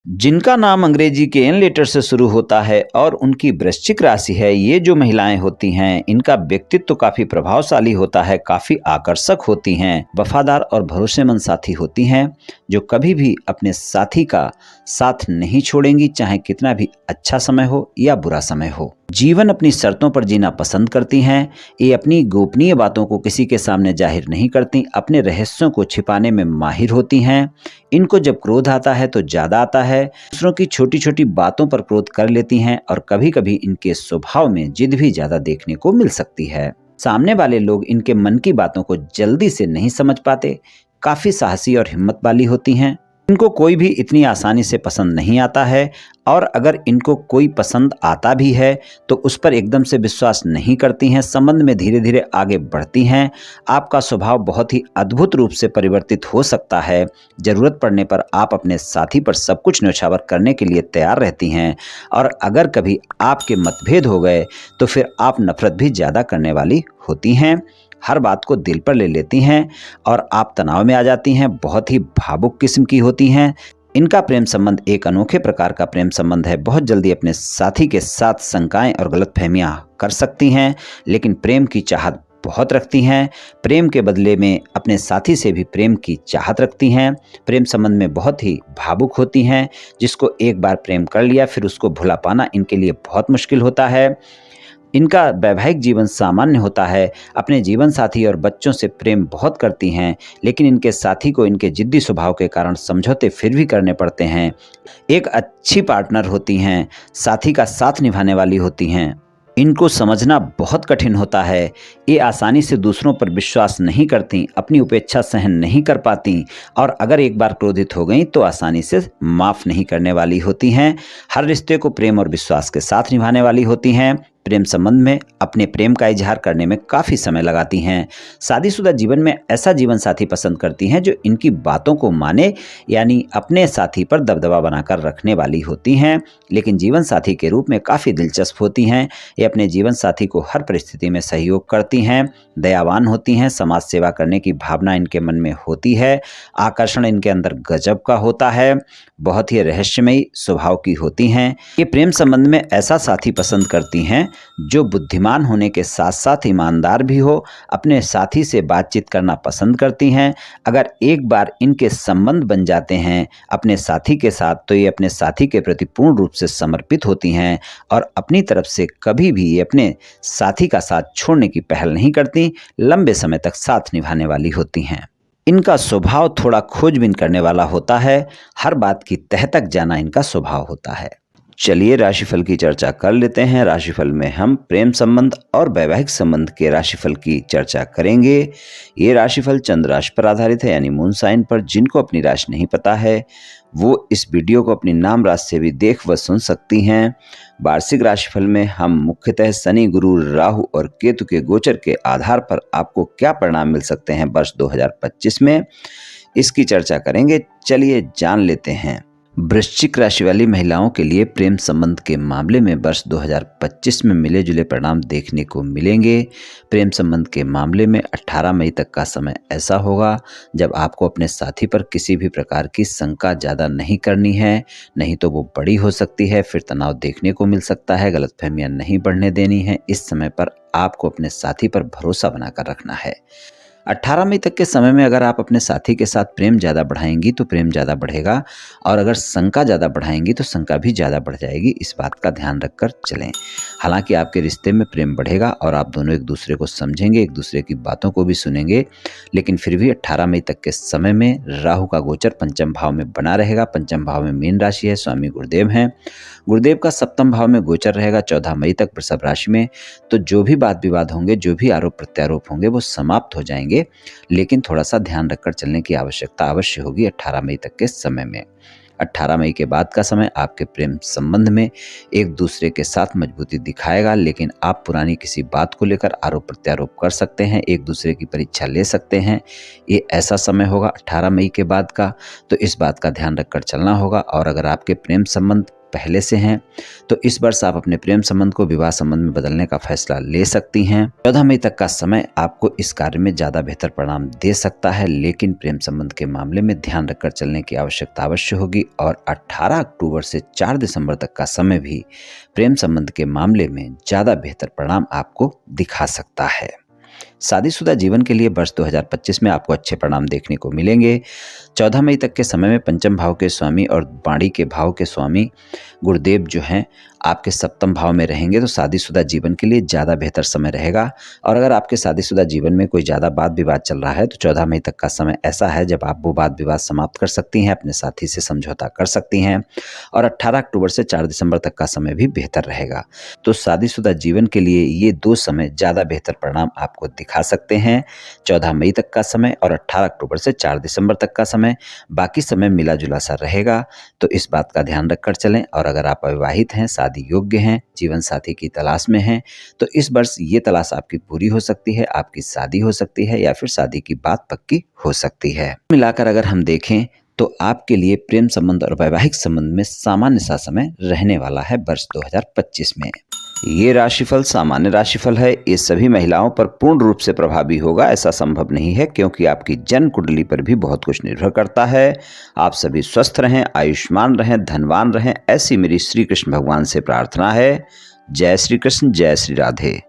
जिनका नाम अंग्रेजी के एन लेटर से शुरू होता है और उनकी वृश्चिक राशि है, ये जो महिलाएं होती हैं, इनका व्यक्तित्व तो काफी प्रभावशाली होता है, काफी आकर्षक होती हैं, वफादार और भरोसेमंद साथी होती हैं, जो कभी भी अपने साथी का साथ नहीं छोड़ेंगी, चाहे कितना भी अच्छा समय हो या बुरा समय हो। जीवन अपनी शर्तों पर जीना पसंद करती हैं। ये अपनी गोपनीय बातों को किसी के सामने जाहिर नहीं करती, अपने रहस्यों को छिपाने में माहिर होती हैं। इनको जब क्रोध आता है तो ज्यादा आता है, दूसरों की छोटी छोटी बातों पर क्रोध कर लेती हैं और कभी कभी इनके स्वभाव में जिद भी ज्यादा देखने को मिल सकती है। सामने वाले लोग इनके मन की बातों को जल्दी से नहीं समझ पाते, काफी साहसी और हिम्मत वाली होती हैं। इनको कोई भी इतनी आसानी से पसंद नहीं आता है और अगर इनको कोई पसंद आता भी है तो उस पर एकदम से विश्वास नहीं करती हैं, संबंध में धीरे धीरे आगे बढ़ती हैं। आपका स्वभाव बहुत ही अद्भुत रूप से परिवर्तित हो सकता है। जरूरत पड़ने पर आप अपने साथी पर सब कुछ न्यौछावर करने के लिए तैयार रहती हैं और अगर कभी आपके मतभेद हो गए तो फिर आप नफरत भी ज़्यादा करने वाली होती हैं। हर बात को दिल पर ले लेती हैं और आप तनाव में आ जाती हैं, बहुत ही भावुक किस्म की होती हैं। इनका प्रेम संबंध एक अनोखे प्रकार का प्रेम संबंध है। बहुत जल्दी अपने साथी के साथ शंकाएं और गलतफहमियां कर सकती हैं, लेकिन प्रेम की चाहत बहुत रखती हैं। प्रेम के बदले में अपने साथी से भी प्रेम की चाहत रखती हैं। प्रेम संबंध में बहुत ही भावुक होती हैं। जिसको एक बार प्रेम कर लिया फिर उसको भुला पाना इनके लिए बहुत मुश्किल होता है। इनका वैवाहिक जीवन सामान्य होता है। अपने जीवन साथी और बच्चों से प्रेम बहुत करती हैं, लेकिन इनके साथी को इनके जिद्दी स्वभाव के कारण समझौते फिर भी करने पड़ते हैं। एक अच्छी पार्टनर होती हैं, साथी का साथ निभाने वाली होती हैं। इनको समझना बहुत कठिन होता है। ये आसानी से दूसरों पर विश्वास नहीं करती, अपनी उपेक्षा सहन नहीं कर पाती और अगर एक बार क्रोधित हो गई तो आसानी से माफ़ नहीं करने वाली होती हैं। हर रिश्ते को प्रेम और विश्वास के साथ निभाने वाली होती हैं। प्रेम संबंध में अपने प्रेम का इजहार करने में काफ़ी समय लगाती हैं। शादीशुदा जीवन में ऐसा जीवन साथी पसंद करती हैं जो इनकी बातों को माने, यानी अपने साथी पर दबदबा बनाकर रखने वाली होती हैं, लेकिन जीवन साथी के रूप में काफ़ी दिलचस्प होती हैं। ये अपने जीवन साथी को हर परिस्थिति में सहयोग करती हैं, दयावान होती हैं, समाज सेवा करने की भावना इनके मन में होती है। आकर्षण इनके अंदर गजब का होता है, बहुत ही रहस्यमयी स्वभाव की होती हैं। ये प्रेम संबंध में ऐसा साथी पसंद करती हैं जो बुद्धिमान होने के साथ साथ ईमानदार भी हो। अपने साथी से बातचीत करना पसंद करती हैं। अगर एक बार इनके संबंध बन जाते हैं अपने साथी के साथ तो ये अपने साथी के प्रति पूर्ण रूप से समर्पित होती हैं और अपनी तरफ से कभी भी ये अपने साथी का साथ छोड़ने की पहल नहीं करती, लंबे समय तक साथ निभाने वाली होती हैं। इनका स्वभाव थोड़ा खोजबीन करने वाला होता है, हर बात की तह तक जाना इनका स्वभाव होता है। चलिए राशिफल की चर्चा कर लेते हैं। राशिफल में हम प्रेम संबंध और वैवाहिक संबंध के राशिफल की चर्चा करेंगे। ये राशिफल चंद्र राशि पर आधारित है, यानी मून साइन पर। जिनको अपनी राशि नहीं पता है वो इस वीडियो को अपनी नाम राशि से भी देख व सुन सकती हैं। वार्षिक राशिफल में हम मुख्यतः शनि, गुरु, राहु और केतु के गोचर के आधार पर आपको क्या परिणाम मिल सकते हैं वर्ष 2025 में, इसकी चर्चा करेंगे। चलिए जान लेते हैं। वृश्चिक राशि वाली महिलाओं के लिए प्रेम संबंध के मामले में वर्ष 2025 में मिले जुले परिणाम देखने को मिलेंगे। प्रेम संबंध के मामले में 18 मई तक का समय ऐसा होगा जब आपको अपने साथी पर किसी भी प्रकार की शंका ज़्यादा नहीं करनी है, नहीं तो वो बड़ी हो सकती है। फिर तनाव देखने को मिल सकता है, गलतफहमियां नहीं बढ़ने देनी है। इस समय पर आपको अपने साथी पर भरोसा बनाकर रखना है। 18 मई तक के समय में अगर आप अपने साथी के साथ प्रेम ज़्यादा बढ़ाएंगी तो प्रेम ज़्यादा बढ़ेगा और अगर शंका ज़्यादा बढ़ाएंगी तो शंका भी ज़्यादा बढ़ जाएगी। इस बात का ध्यान रखकर चलें। हालांकि आपके रिश्ते में प्रेम बढ़ेगा और आप दोनों एक दूसरे को समझेंगे, एक दूसरे की बातों को भी सुनेंगे, लेकिन फिर भी 18 मई तक के समय में राहु का गोचर पंचम भाव में बना रहेगा। पंचम भाव में मीन राशि है, स्वामी गुरुदेव हैं। गुरुदेव का सप्तम भाव में गोचर रहेगा 14 मई तक वृषभ राशि में। तो जो भी वाद विवाद होंगे, जो भी आरोप प्रत्यारोप होंगे वो समाप्त हो जाएंगे, लेकिन थोड़ा सा ध्यान रखकर चलने की आवश्यकता अवश्य होगी 18 मई तक के समय में। 18 मई के बाद का समय आपके प्रेम संबंध में एक दूसरे के साथ मजबूती दिखाएगा, लेकिन आप पुरानी किसी बात को लेकर आरोप प्रत्यारोप कर सकते हैं, एक दूसरे की परीक्षा ले सकते हैं। ये ऐसा समय होगा 18 मई के बाद का, तो इस बात का ध्यान रखकर चलना होगा। और अगर आपके प्रेम संबंध पहले से हैं, तो इस वर्ष आप अपने प्रेम संबंध को विवाह संबंध में बदलने का फैसला ले सकती हैं। 14 मई तक का समय आपको इस कार्य में ज्यादा बेहतर परिणाम दे सकता है, लेकिन प्रेम संबंध के मामले में ध्यान रखकर चलने की आवश्यकता अवश्य होगी। और 18 अक्टूबर से 4 दिसंबर तक का समय भी प्रेम संबंध के मामले में ज्यादा बेहतर परिणाम आपको दिखा सकता है। शादीशुदा जीवन के लिए वर्ष 2025 में आपको अच्छे परिणाम देखने को मिलेंगे। 14 मई तक के समय में पंचम भाव के स्वामी और वाणी के भाव के स्वामी गुरुदेव जो हैं आपके सप्तम भाव में रहेंगे, तो शादीशुदा जीवन के लिए ज़्यादा बेहतर समय रहेगा। और अगर आपके शादीशुदा जीवन में कोई ज़्यादा वाद विवाद चल रहा है तो 14 मई तक का समय ऐसा है जब आप वो वाद विवाद समाप्त कर सकती हैं, अपने साथी से समझौता कर सकती हैं। और 18 अक्टूबर से 4 दिसंबर तक का समय भी बेहतर रहेगा। तो शादीशुदा जीवन के लिए ये 2 समय ज़्यादा बेहतर परिणाम आपको दिखा सकते हैं, 14 मई तक का समय और 18 अक्टूबर से 4 दिसंबर तक का समय। बाकी समय मिला जुला सा रहेगा, तो इस बात का ध्यान रखकर चलें। और अगर आप अविवाहित हैं, शादी योग्य हैं, जीवन साथी की तलाश में हैं, तो इस वर्ष ये तलाश आपकी पूरी हो सकती है, आपकी शादी हो सकती है या फिर शादी की बात पक्की हो सकती है। मिलाकर अगर हम देखें तो आपके लिए प्रेम संबंध और वैवाहिक संबंध में सामान्य सा समय रहने वाला है वर्ष 2025 में। ये राशिफल सामान्य राशिफल है, ये सभी महिलाओं पर पूर्ण रूप से प्रभावी होगा ऐसा संभव नहीं है, क्योंकि आपकी जन्म कुंडली पर भी बहुत कुछ निर्भर करता है। आप सभी स्वस्थ रहें, आयुष्मान रहें, धनवान रहें, ऐसी मेरी श्री कृष्ण भगवान से प्रार्थना है। जय श्री कृष्ण, जय श्री राधे।